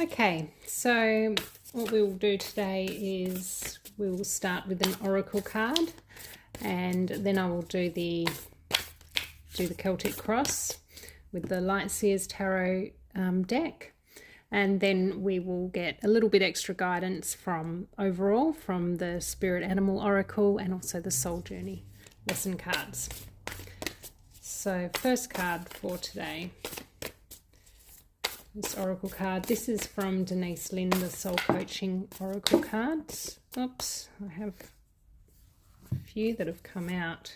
Okay, so what we will do today is we will start with an oracle card, and then I will do the Celtic cross with the Light Seers Tarot deck, and then we will get a little bit extra guidance from the Spirit Animal Oracle and also the Soul Journey lesson cards. So first card for today, this oracle card. This is from Denise Lynn, the Soul Coaching Oracle cards. Oops, I have a few that have come out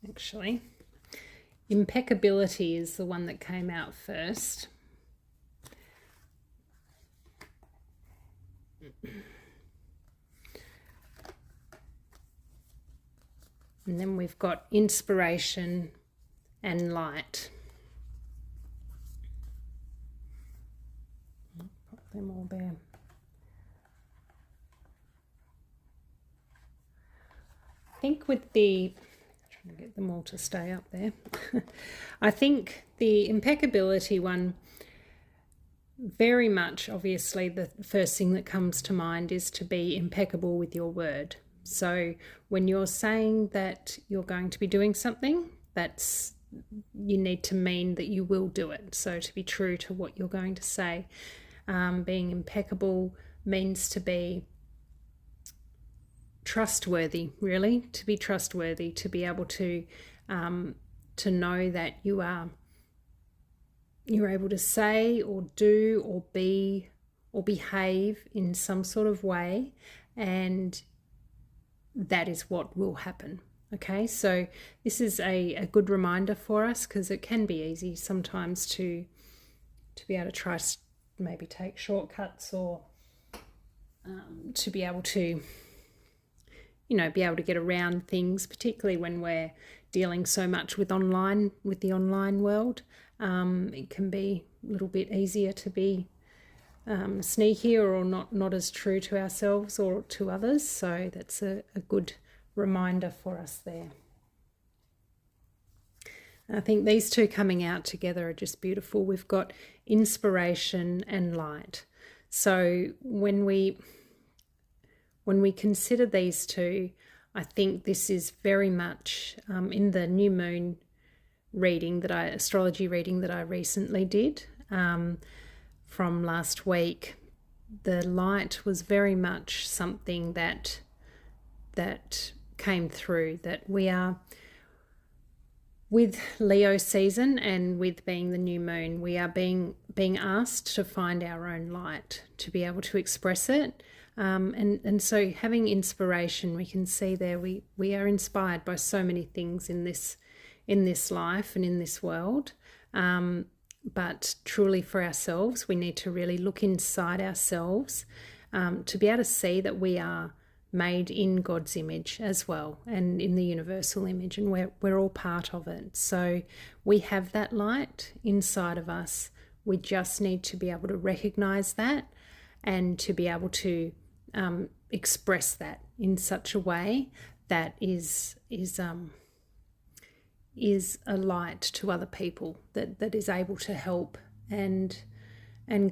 actually. Impeccability is the one that came out first. And then we've got inspiration and light. Put them all there. I think with the, trying to get them all to stay up there. I think the impeccability one, very much, obviously, the first thing that comes to mind is to be impeccable with your word. So when you're saying that you're going to be doing something, you need to mean that you will do it. So to be true to what you're going to say. Being impeccable means to be trustworthy, really, to be trustworthy, to be able to know that you're able to say or do or be or behave in some sort of way, and that is what will happen. Okay, so this is a good reminder for us, because it can be easy sometimes to be able to try to maybe take shortcuts, or to be able to get around things, particularly when we're dealing so much with the online world. It can be a little bit easier to be sneakier or not as true to ourselves or to others. So that's a good reminder for us there. I think these two coming out together are just beautiful. We've got inspiration and light. So when we consider these two, I think this is very much in the new moon astrology reading that I recently did from last week. The light was very much something that came through, that we are, with Leo season and with being the new moon, we are being asked to find our own light, to be able to express it. And so having inspiration, we can see there we are inspired by so many things in this life and in this world. But truly for ourselves, we need to really look inside ourselves to be able to see that we are made in God's image as well, and in the universal image, and we're all part of it. So we have that light inside of us. We just need to be able to recognize that, and to be able to express that in such a way that is a light to other people, that is able to help and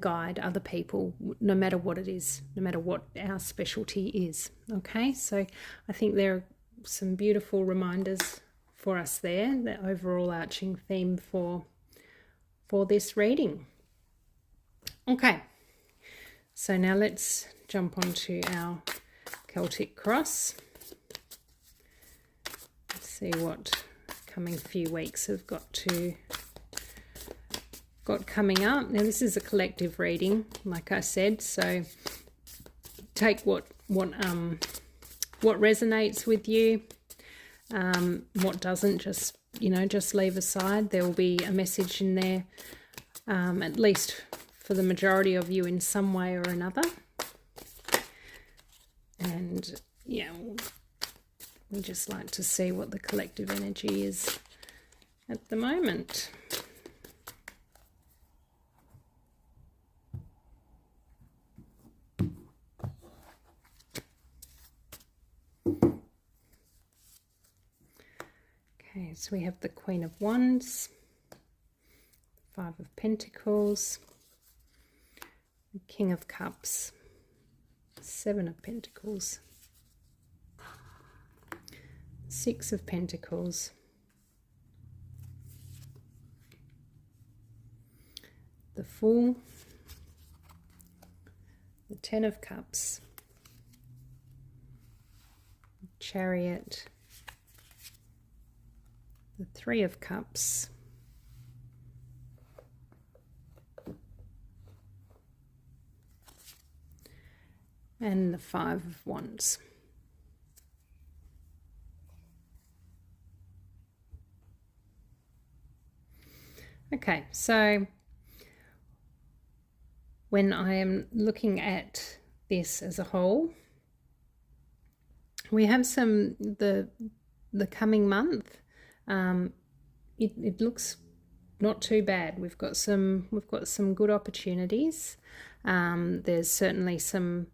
guide other people, no matter what it is, no matter what our specialty is. Okay, so I think there are some beautiful reminders for us there, the overall arching theme for this reading. Okay, so now let's jump onto our Celtic cross. Let's see what coming few weeks have got coming up. Now this is a collective reading, like I said, so take what resonates with you, what doesn't, just leave aside. There will be a message in there, at least for the majority of you, in some way or another. And yeah, we just like to see what the collective energy is at the moment. Okay, so we have the Queen of Wands, Five of Pentacles, King of Cups, Seven of Pentacles, Six of Pentacles, the Fool, the Ten of Cups, Chariot, the Three of Cups, and the Five of Wands. Okay, so when I am looking at this as a whole, we have the coming month. It looks not too bad. We've got some good opportunities. There's certainly some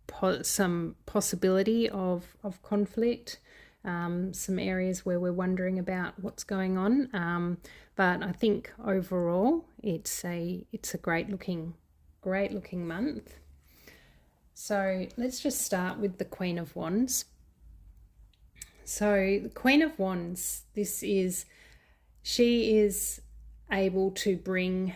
possibility of conflict. Some areas where we're wondering about what's going on, but I think overall it's a great looking month. So let's just start with the Queen of Wands. So the Queen of Wands, she is able to bring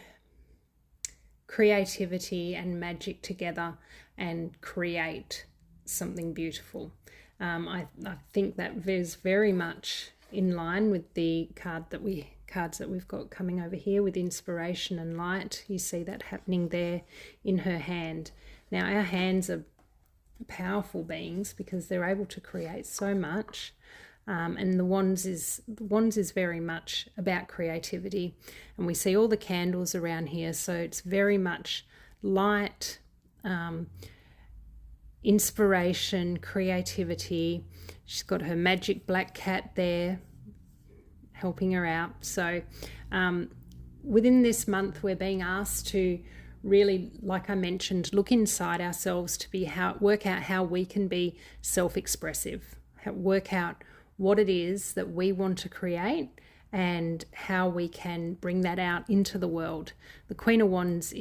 creativity and magic together and create something beautiful. I think that is very much in line with the cards that we've got coming over here with inspiration and light. You see that happening there in her hand. Now our hands are powerful beings because they're able to create so much, and the wands is very much about creativity, and we see all the candles around here, so it's very much light, inspiration, creativity. She's got her magic black cat there helping her out. So within this month we're being asked to really, like I mentioned, look inside ourselves to work out how we can be self-expressive, work out what it is that we want to create and how we can bring that out into the world. The Queen of Wands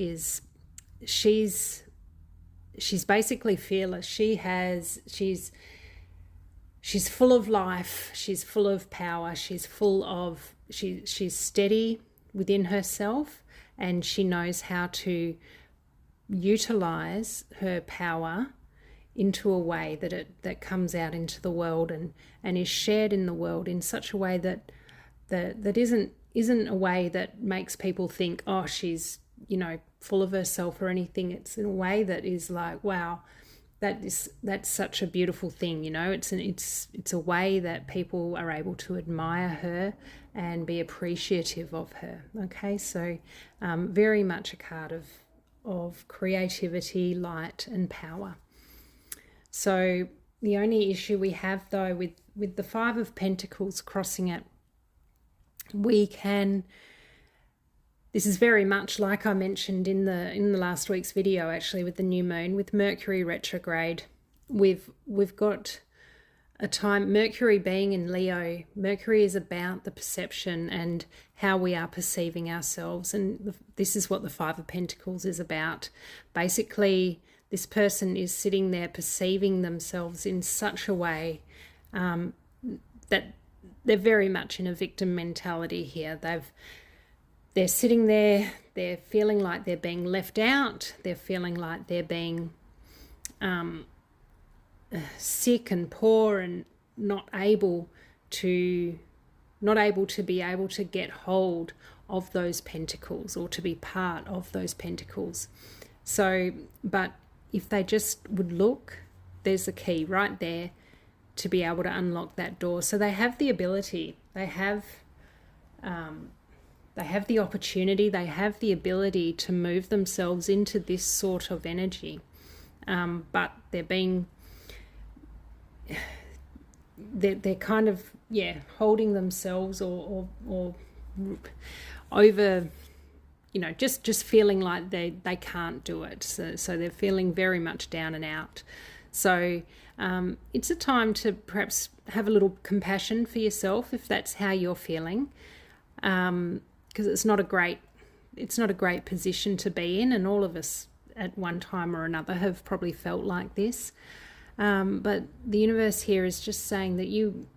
she's basically fearless. She's full of life. She's full of power. She's steady within herself, and she knows how to utilize her power into a way that comes out into the world and is shared in the world in such a way that isn't a way that makes people think, oh, she's full of herself or anything. It's in a way that is like, wow, that's such a beautiful thing. It's a way that people are able to admire her and be appreciative of her. Okay, so very much a card of creativity, light and power. So the only issue we have though with the Five of Pentacles crossing it, this is very much like I mentioned in the last week's video, actually, with the new moon, with Mercury retrograde. We've got a time, Mercury being in Leo. Mercury is about the perception and how we are perceiving ourselves, and this is what the Five of Pentacles is about. Basically, this person is sitting there perceiving themselves in such a way that they're very much in a victim mentality here. They're sitting there, they're feeling like they're being left out, they're feeling like they're being sick and poor and not able to be able to get hold of those pentacles or to be part of those pentacles. So, but if they just would look, there's a key right there to be able to unlock that door. So they have the ability, they have the opportunity, they have the ability to move themselves into this sort of energy, but they're kind of holding themselves or over, just feeling like they can't do it. So they're feeling very much down and out. So it's a time to perhaps have a little compassion for yourself if that's how you're feeling. Because it's not a great it's not a great position to be in, and all of us at one time or another have probably felt like this. But the universe here is just saying that you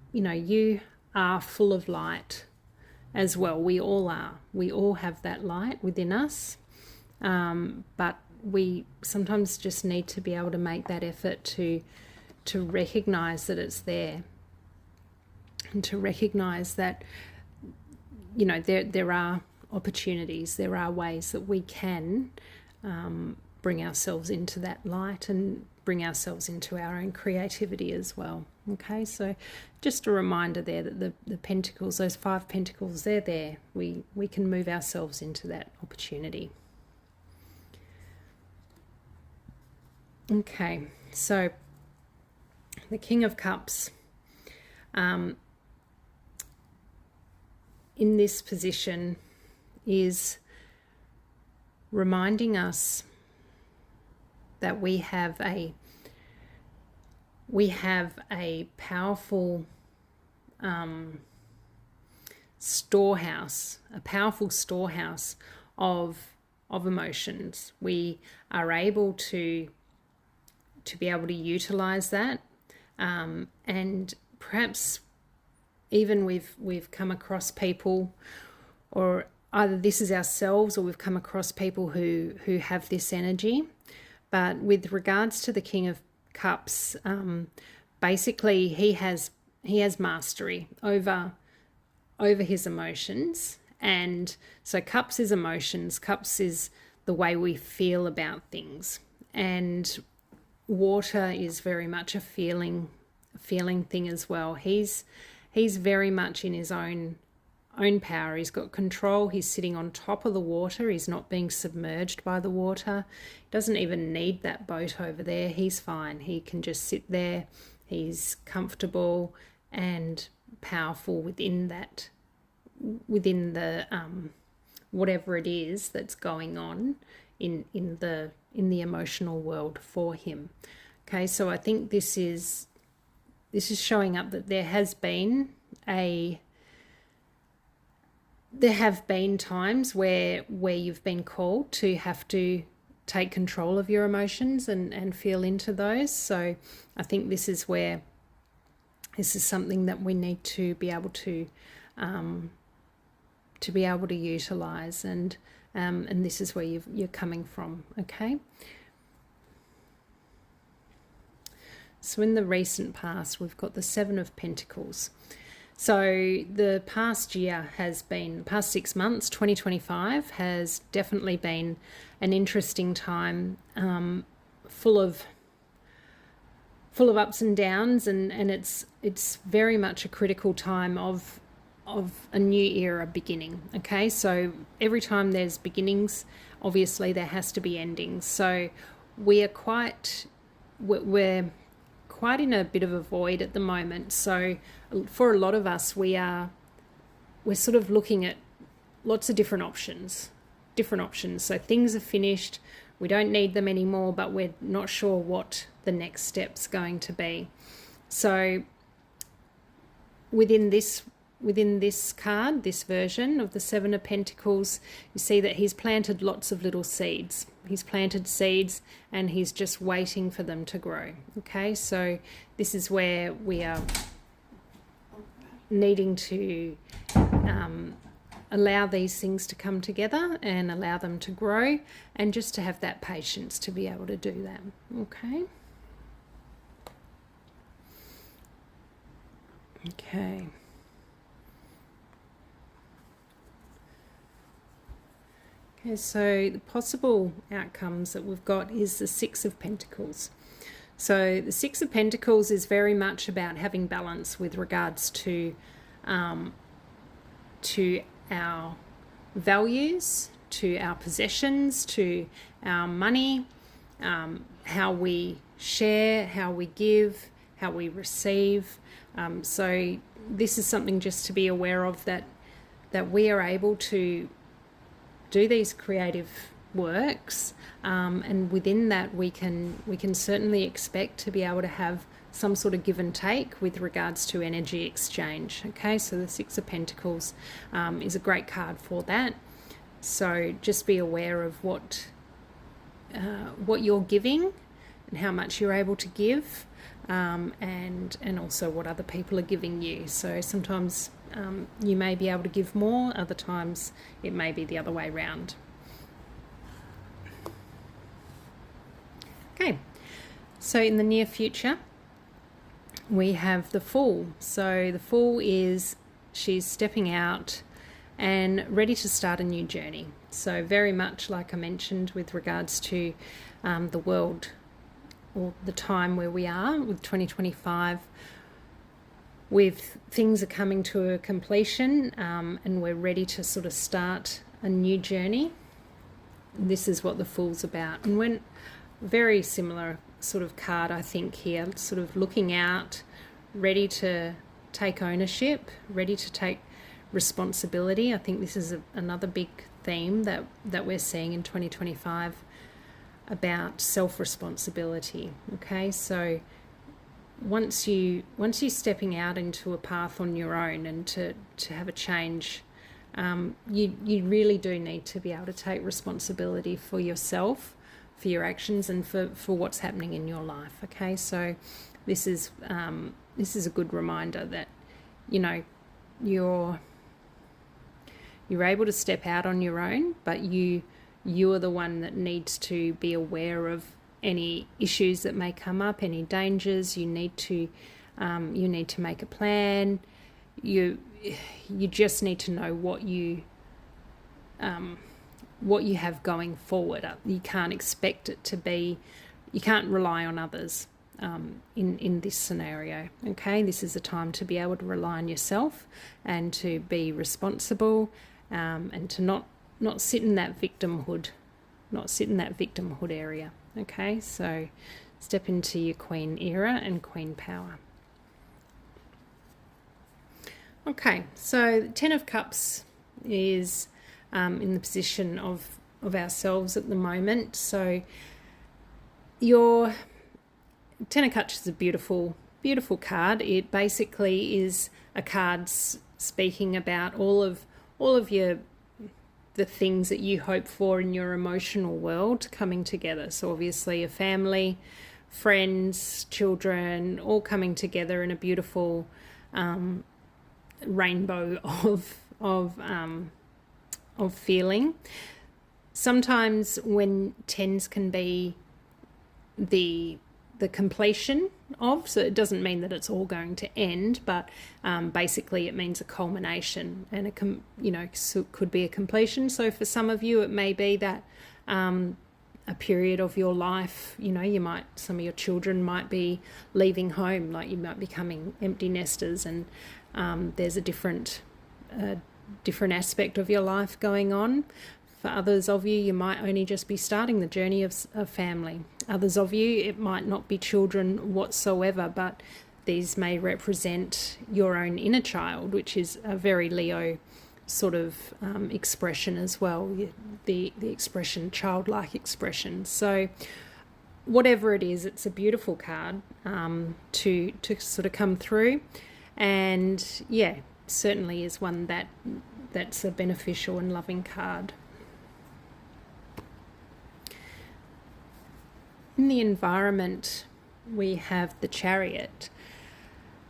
are full of light as well. We all are. We all have that light within us. But we sometimes just need to be able to make that effort to recognize that it's there, and to recognize that there are opportunities, there are ways that we can bring ourselves into that light and bring ourselves into our own creativity as well. Okay, so just a reminder there that the pentacles, those 5 pentacles, they're there. We can move ourselves into that opportunity. Okay, so the King of Cups, in this position, is reminding us that we have a powerful storehouse, of emotions. We are able to be able to utilize that, and perhaps even we've come across people, or either this is ourselves, or we've come across people who have this energy. But with regards to the King of Cups, basically he has mastery over his emotions. And so Cups is emotions. Cups is the way we feel about things. And water is very much a feeling thing as well. He's very much in his own power. He's got control. He's sitting on top of the water. He's not being submerged by the water. He doesn't even need that boat over there. He's fine. He can just sit there. He's comfortable and powerful within the whatever it is that's going on in the emotional world for him. Okay, so I think this is showing up that there have been times where you've been called to have to take control of your emotions and feel into those. So I think this is something that we need to be able to utilize, and this is where you're coming from. Okay. So in the recent past, we've got the 7 of Pentacles. So the past 6 months, 2025, has definitely been an interesting time, full of ups and downs, and it's very much a critical time of a new era beginning. Okay, so every time there's beginnings, obviously there has to be endings. So we're quite in a bit of a void at the moment. So for a lot of us, we're sort of looking at lots of different options. So things are finished, we don't need them anymore, but we're not sure what the next step's going to be. So within this card, this version of the 7 of Pentacles, you see that he's planted lots of little seeds. He's planted seeds and he's just waiting for them to grow. Okay, so this is where we are needing to allow these things to come together and allow them to grow, and just to have that patience to be able to do that. Okay. Okay, so the possible outcomes that we've got is the 6 of Pentacles. So the 6 of Pentacles is very much about having balance with regards to our values, to our possessions, to our money, how we share, how we give, how we receive. So this is something just to be aware of, that we are able to do these creative works, and within that we can certainly expect to be able to have some sort of give and take with regards to energy exchange. Okay, so the 6 of Pentacles is a great card for that. So just be aware of what you're giving and how much you're able to give, and also what other people are giving you. So sometimes you may be able to give more, other times it may be the other way around. Okay, so in the near future we have the Fool. So the Fool she's stepping out and ready to start a new journey. So very much like I mentioned with regards to the world, or the time where we are with 2025, with things are coming to a completion, and we're ready to sort of start a new journey. This is what the Fool's about. And when very similar sort of card, I think, here, sort of looking out, ready to take ownership, ready to take responsibility. I think this is another big theme that we're seeing in 2025 about self-responsibility. Okay, so once you're stepping out into a path on your own and to have a change, you really do need to be able to take responsibility for yourself, for your actions, and for what's happening in your life. Okay, so this is a good reminder that, you know, you're able to step out on your own, but you are the one that needs to be aware of any issues that may come up, any dangers. You need to make a plan. You just need to know what you have going forward. You can't expect it to be. You can't rely on others in this scenario. Okay, this is a time to be able to rely on yourself and to be responsible, and to not sit in that victimhood area. Okay, so step into your Queen era and Queen power. Okay, so the Ten of Cups is in the position of ourselves at the moment. So your Ten of Cups is a beautiful, beautiful card. It basically is a card speaking about all of the things that you hope for in your emotional world coming together. So obviously a family, friends, children, all coming together in a beautiful rainbow of feeling. Sometimes when tens can be the completion of, so it doesn't mean that it's all going to end, but basically it means a culmination, and so it could be a completion. So for some of you it may be that a period of your life, some of your children might be leaving home, like you might be becoming empty nesters, and there's a different aspect of your life going on. For others of you, you might only just be starting the journey of family. Others of you, it might not be children whatsoever, but these may represent your own inner child, which is a very Leo sort of expression as well, the expression, childlike expression. So whatever it is, it's a beautiful card to sort of come through, and yeah, certainly is one that's a beneficial and loving card. In the environment, we have the Chariot.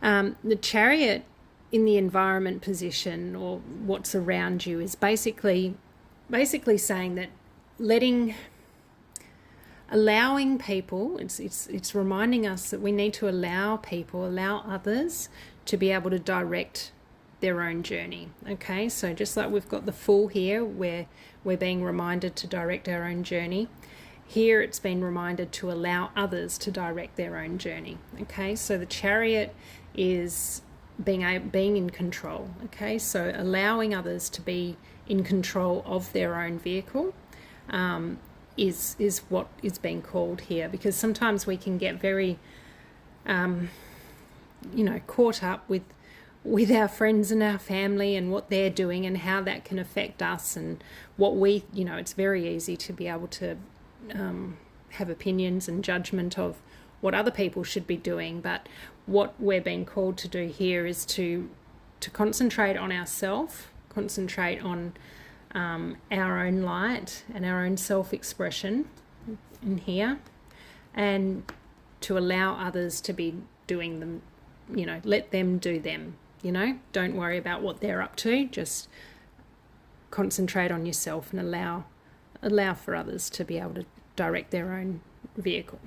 The Chariot in the environment position, or what's around you, is basically saying that allowing people, it's reminding us that we need to allow others to be able to direct their own journey. Okay, so just like we've got the Fool here, where we're being reminded to direct our own journey, here it's been reminded to allow others to direct their own journey. Okay, so the Chariot is being in control. Okay, so allowing others to be in control of their own vehicle is what is being called here, because sometimes we can get very caught up with our friends and our family and what they're doing and how that can affect us, and what it's very easy to be able to have opinions and judgment of what other people should be doing. But what we're being called to do here is to concentrate on ourselves, concentrate on our own light and our own self-expression in here, and to allow others to be doing them, let them do them, don't worry about what they're up to, just concentrate on yourself and allow for others to be able to direct their own vehicle.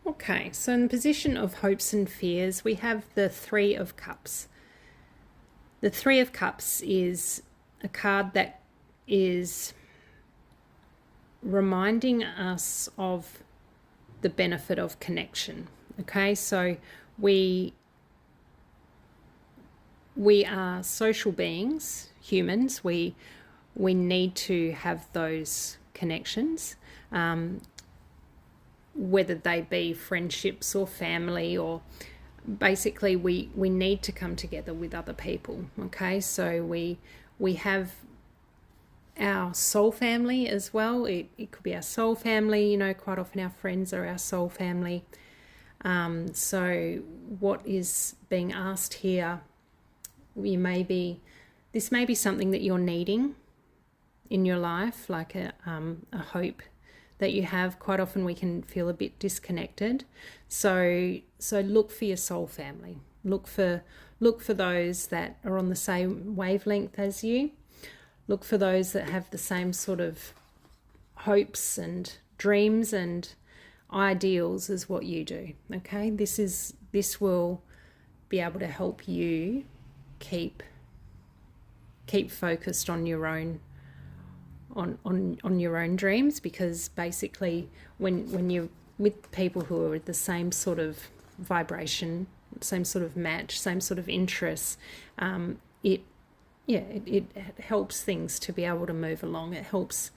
Okay, so in the position of hopes and fears, we have the Three of Cups. The Three of Cups is a card that is reminding us of the benefit of connection. Okay, so we are social beings, humans. We need to have those connections, whether they be friendships or family, or basically we need to come together with other people. Okay, so we have our soul family as well. It could be our soul family, quite often our friends are our soul family. So what is being asked here, this may be something that you're needing in your life, like a hope that you have. Quite often we can feel a bit disconnected. So look for your soul family. Look for those that are on the same wavelength as you. Look for those that have the same sort of hopes and dreams and ideals as what you do. Okay, this will be able to help you keep focused on your own on your own dreams, because basically when you're with people who are at the same sort of vibration, same sort of match, same sort of interests, it helps things to be able to move along. It helps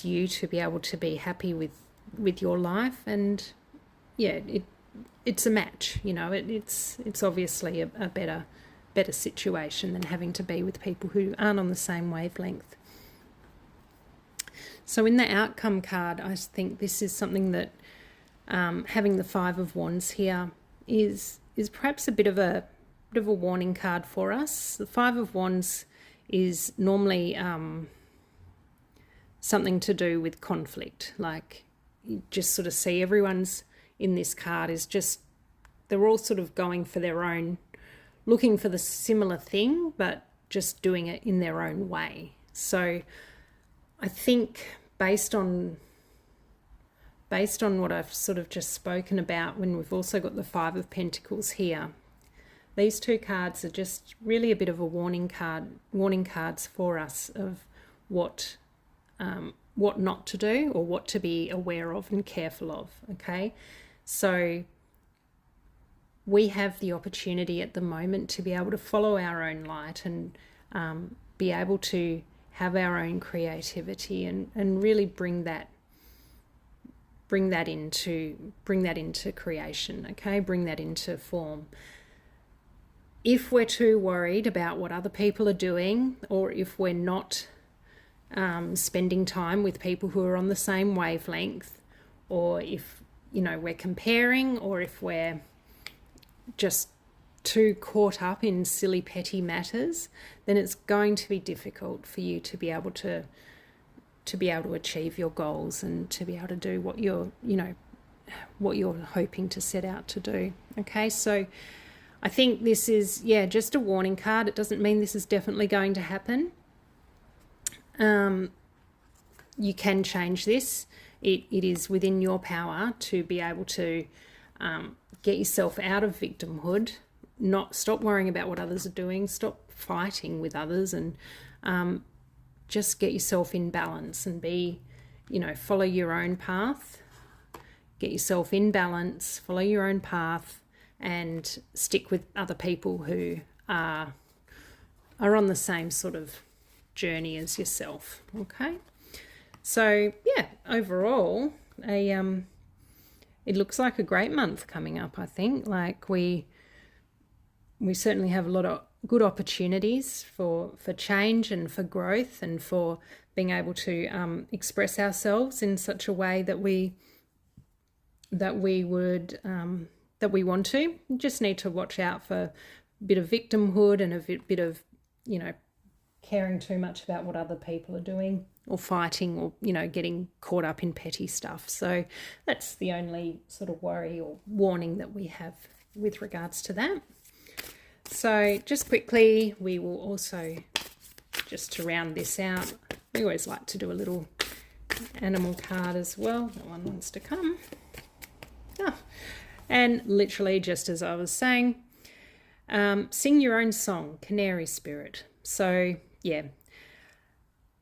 you to be able to be happy with your life, and it's a match. It's obviously a better situation than having to be with people who aren't on the same wavelength. So in the outcome card, I think this is something that having the Five of Wands here is perhaps a bit of a warning card for us. The Five of Wands is normally something to do with conflict. Like, you just sort of see everyone's in this card is just, they're all sort of going for their own, looking for the similar thing, but just doing it in their own way. So I think based on what I've sort of just spoken about, when we've also got the Five of Pentacles here, these two cards are just really a bit of a warning cards for us of what not to do, or what to be aware of and careful of. Okay, so we have the opportunity at the moment to be able to follow our own light and be able to have our own creativity and really bring that into creation. Okay, bring that into form. If we're too worried about what other people are doing, or if we're not spending time with people who are on the same wavelength, or if we're comparing, or if we're just too caught up in silly petty matters, then it's going to be difficult for you to be able to achieve your goals and to be able to do what you're hoping to set out to do. Okay, so I think this is just a warning card. It doesn't mean this is definitely going to happen. You can change this. It is within your power to be able to get yourself out of victimhood, not stop worrying about what others are doing, stop fighting with others, and just get yourself in balance and follow your own path. Get yourself in balance, follow your own path, and stick with other people who are on the same sort of journey as yourself. Okay, so overall, it looks like a great month coming up. I think we certainly have a lot of good opportunities for change and for growth, and for being able to express ourselves in such a way that we want to. We just need to watch out for bit of victimhood and a bit of, you know, caring too much about what other people are doing, or fighting, or, you know, getting caught up in petty stuff. So that's the only sort of worry or warning that we have with regards to that. So just quickly, we will also, just to round this out, we always like to do a little animal card as well. That one wants to come. And literally, just as I was saying, sing your own song, canary spirit. So yeah,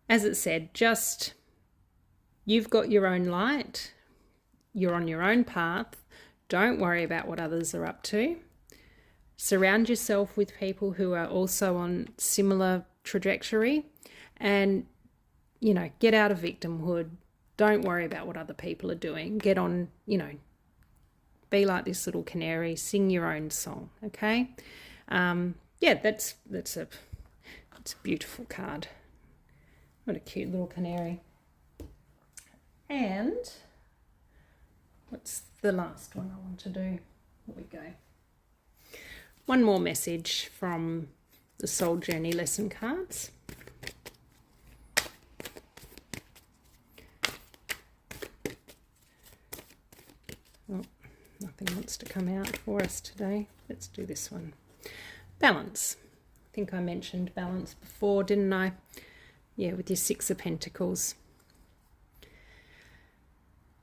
as it said, just, you've got your own light, you're on your own path. Don't worry about what others are up to. Surround yourself with people who are also on similar trajectory, and, you know, get out of victimhood. Don't worry about what other people are doing. Get on, you know, be like this little canary, sing your own song, okay? Yeah, it's a beautiful card. What a cute little canary. And what's the last one I want to do? Here we go. One more message from the Soul Journey lesson cards. Oh, nothing wants to come out for us today. Let's do this one. Balance. I think I mentioned balance before, didn't I? Yeah, with your Six of Pentacles.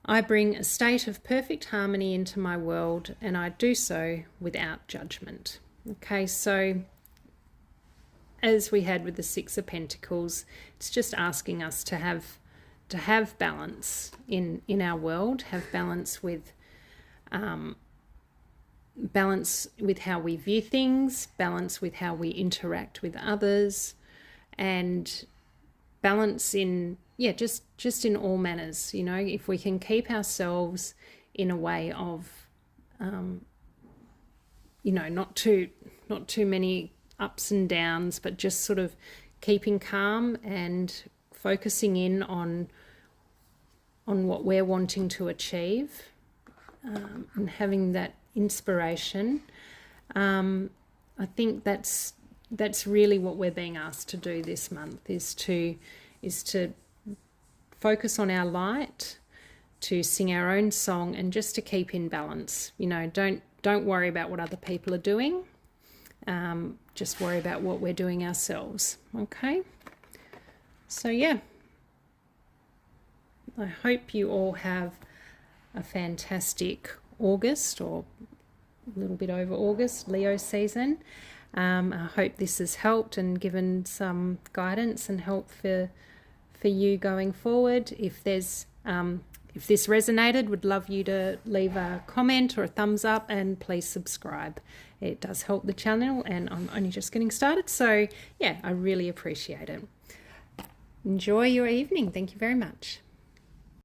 I bring a state of perfect harmony into my world, and I do so without judgment. Okay, so as we had with the Six of Pentacles, it's just asking us to have balance in our world, have balance with how we view things, balance with how we interact with others, and balance in, yeah, just in all manners. You know, if we can keep ourselves in a way of, you know, not too many ups and downs, but just sort of keeping calm and focusing in on what we're wanting to achieve, and having that inspiration. I think that's really what we're being asked to do this month, is to focus on our light, to sing our own song, and just to keep in balance. You know, don't worry about what other people are doing. Just worry about what we're doing ourselves. Okay? So yeah, I hope you all have a fantastic August, or a little bit over August, Leo season. I hope this has helped and given some guidance and help for you going forward. If this resonated, would love you to leave a comment or a thumbs up, and please subscribe. It does help the channel, and I'm only just getting started, so yeah, I really appreciate it. Enjoy your evening. Thank you very much.